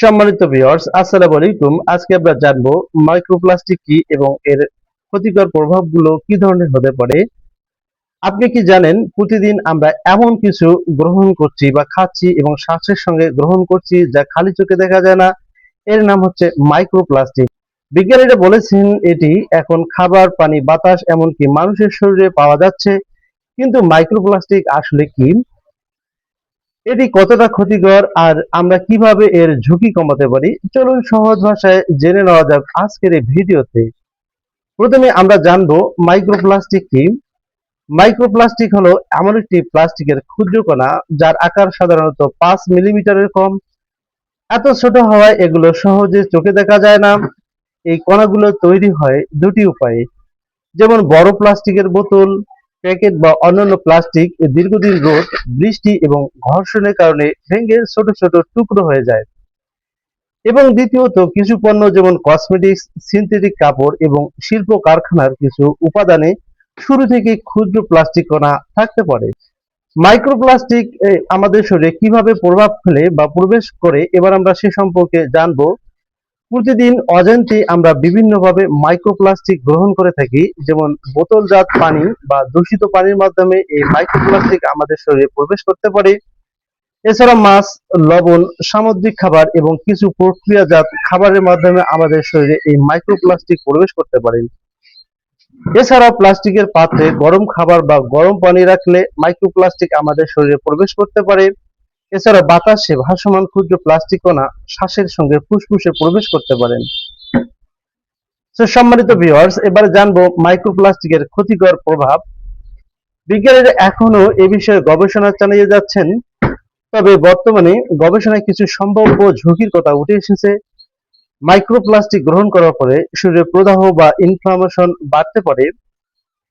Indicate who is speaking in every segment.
Speaker 1: সম্মানিত ভিউয়ার্স, আসসালামু আলাইকুম। আজকে আমরা জানবো মাইক্রোপ্লাস্টিক কি এবং এর ক্ষতিকর প্রভাবগুলো কি ধরনের হতে পারে। আপনি কি জানেন প্রতিদিন আমরা এমন কিছু গ্রহণ করছি বা খাচ্ছি এবং শ্বাসের সঙ্গে গ্রহণ করছি যা খালি চোখে দেখা যায় না। এর নাম হচ্ছে মাইক্রোপ্লাস্টিক। বিজ্ঞানীরা বলেছেন এটি এখন খাবার, পানি, বাতাস এমনকি মানুষের শরীরে পাওয়া যাচ্ছে। কিন্তু মাইক্রোপ্লাস্টিক আসলে কি, এটি কতটা ক্ষতিকর আর আমরা কিভাবে এর ঝুঁকি কমাতে পারি, চলুন সহজ ভাষায় জেনে নেওয়া যাক আজকের এই ভিডিওতে। প্রথমে আমরা জানবো মাইক্রোপ্লাস্টিক কি। মাইক্রোপ্লাস্টিক হলো এমন একটি প্লাস্টিকের ক্ষুদ্র কণা যার আকার সাধারণত 5 মিলিমিটারের কম। এত ছোট হওয়ায় এগুলো সহজে চোখে দেখা যায় না। এই কণাগুলো তৈরি হয় দুটি উপায়ে, যেমন বড় প্লাস্টিকের বোতল, প্যাকেট বা অন্যান্য প্লাস্টিক দীর্ঘদিন রোদ, বৃষ্টি এবং ঘর্ষণের কারণে ভেঙে ছোট ছোট টুকরো হয়ে যায়। এবং দ্বিতীয়ত কিছু পণ্য যেমন কসমেটিক্স, সিনথেটিক কাপড় এবং শিল্প কারখানার কিছু উপাদানে শুরু থেকে ক্ষুদ্র প্লাস্টিক কণা থাকতে পারে। মাইক্রোপ্লাস্টিক আমাদের শরীরে কিভাবে প্রভাব ফেলে বা প্রবেশ করে, এবার আমরা সে সম্পর্কে জানবো। প্রতিদিন অজান্তে আমরা বিভিন্নভাবে মাইক্রোপ্লাস্টিক গ্রহণ করে থাকি, যেমন বোতলজাত পানি বা দূষিত পানির মাধ্যমে এই মাইক্রোপ্লাস্টিক আমাদের শরীরে প্রবেশ করতে পারে। এছাড়া মাছ, লবণ, সামুদ্রিক খাবার এবং কিছু প্রক্রিয়াজাত খাবারের মাধ্যমে আমাদের শরীরে এই মাইক্রোপ্লাস্টিক প্রবেশ করতে পারে। এছাড়া প্লাস্টিকের পাত্রে গরম খাবার বা গরম পানি রাখলে মাইক্রোপ্লাস্টিক আমাদের শরীরে প্রবেশ করতে পারে। এছাড়া বাতাসে ভাসমান ক্ষুদ্র প্লাস্টিক কণা শ্বাসের সঙ্গে ফুসফুসে প্রবেশ করতে পারেন। তো সম্মানিত ভিউয়ার্স, এবারে জানবো মাইক্রোপ্লাস্টিকের ক্ষতিকর প্রভাব। বিজ্ঞানীরা এখনো এ বিষয়ে গবেষণা চালিয়ে যাচ্ছেন, তবে বর্তমানে গবেষণায় কিছু সম্ভাব্য ঝুঁকির কথা উঠে এসেছে। মাইক্রোপ্লাস্টিক গ্রহণ করার পরে শরীরে প্রদাহ বা ইনফ্লামেশন বাড়তে পারে,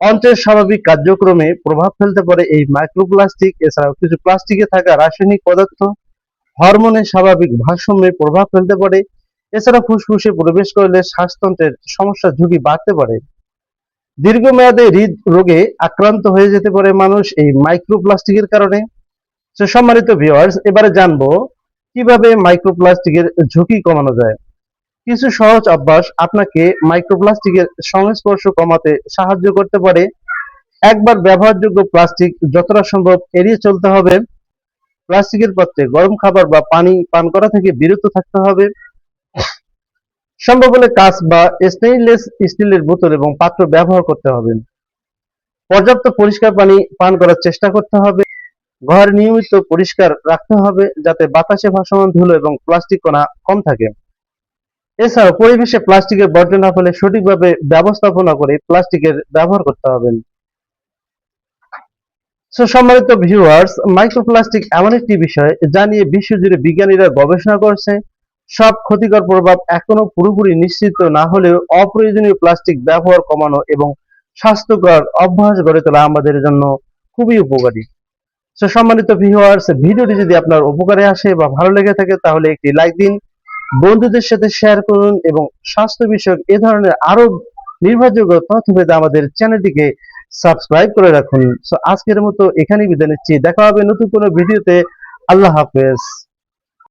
Speaker 1: অন্ত্রের স্বাভাবিক কার্যক্রমে প্রভাব ফেলতে পারে এই মাইক্রোপ্লাস্টিক। এছাড়াও কিছু প্লাস্টিকে থাকা রাসায়নিক পদার্থ হরমোনের স্বাভাবিক ভারসাম্যে প্রভাব ফেলতে পারে। এছাড়া ফুসফুসে প্রবেশ করলে শ্বাসতন্ত্রের সমস্যার ঝুঁকি বাড়তে পারে। দীর্ঘমেয়াদে হৃদরোগে আক্রান্ত হয়ে যেতে পারে মানুষ এই মাইক্রোপ্লাস্টিকের কারণে। তো সম্মানিত ভিউয়ার্স, এবারে জানবো কিভাবে মাইক্রোপ্লাস্টিকের ঝুঁকি কমানো যায়। কিছু সহজ অভ্যাস আপনাকে মাইক্রোপ্লাস্টিকের সংস্পর্শ কমাতে সাহায্য করতে পারে। একবার ব্যবহারযোগ্য প্লাস্টিক যতটা সম্ভব এড়িয়ে চলতে হবে। প্লাস্টিকের পাত্রে গরম খাবার বা পানি পান করা থেকে বিরত থাকতে হবে। সম্ভব হলে কাঁচ বা স্টেইনলেস স্টিলের বোতল এবং পাত্র ব্যবহার করতে হবে। পর্যাপ্ত পরিষ্কার পানি পান করার চেষ্টা করতে হবে। ঘর নিয়মিত পরিষ্কার রাখতে হবে যাতে বাতাসে ভাসমান ধুলো এবং প্লাস্টিক কণা কম থাকে। এছাড়াও পরিবেশে প্লাস্টিকের বর্জ্য না ফেলে সঠিকভাবে ব্যবস্থাপনা করে প্লাস্টিকের ব্যবহার করতে হবে। সম্মানিত ভিউয়ার্স, মাইক্রোপ্লাস্টিক এমন একটি বিষয় যা নিয়ে বিশ্বজুড়ে বিজ্ঞানীরা গবেষণা করছে। সব ক্ষতিকর প্রভাব এখনো পুরোপুরি নিশ্চিত না হলেও অপ্রয়োজনীয় প্লাস্টিক ব্যবহার কমানো এবং স্বাস্থ্যকর অভ্যাস গড়ে তোলা আমাদের জন্য খুবই উপকারী। সম্মানিত ভিউয়ার্স, ভিডিওটি যদি আপনার উপকারে আসে বা ভালো লেগে থাকে তাহলে একটি লাইক দিন, বন্ধুদের সাথে শেয়ার করুন এবং স্বাস্থ্য বিষয়ক এ ধরনের আরো নির্ভরযোগ্য তথ্য পেতে আমাদের চ্যানেলটিকে সাবস্ক্রাইব করে রাখুন। আজকের মতো এখানেই বিদায় নিচ্ছি, দেখা হবে নতুন কোনো ভিডিওতে। আল্লাহ হাফেজ।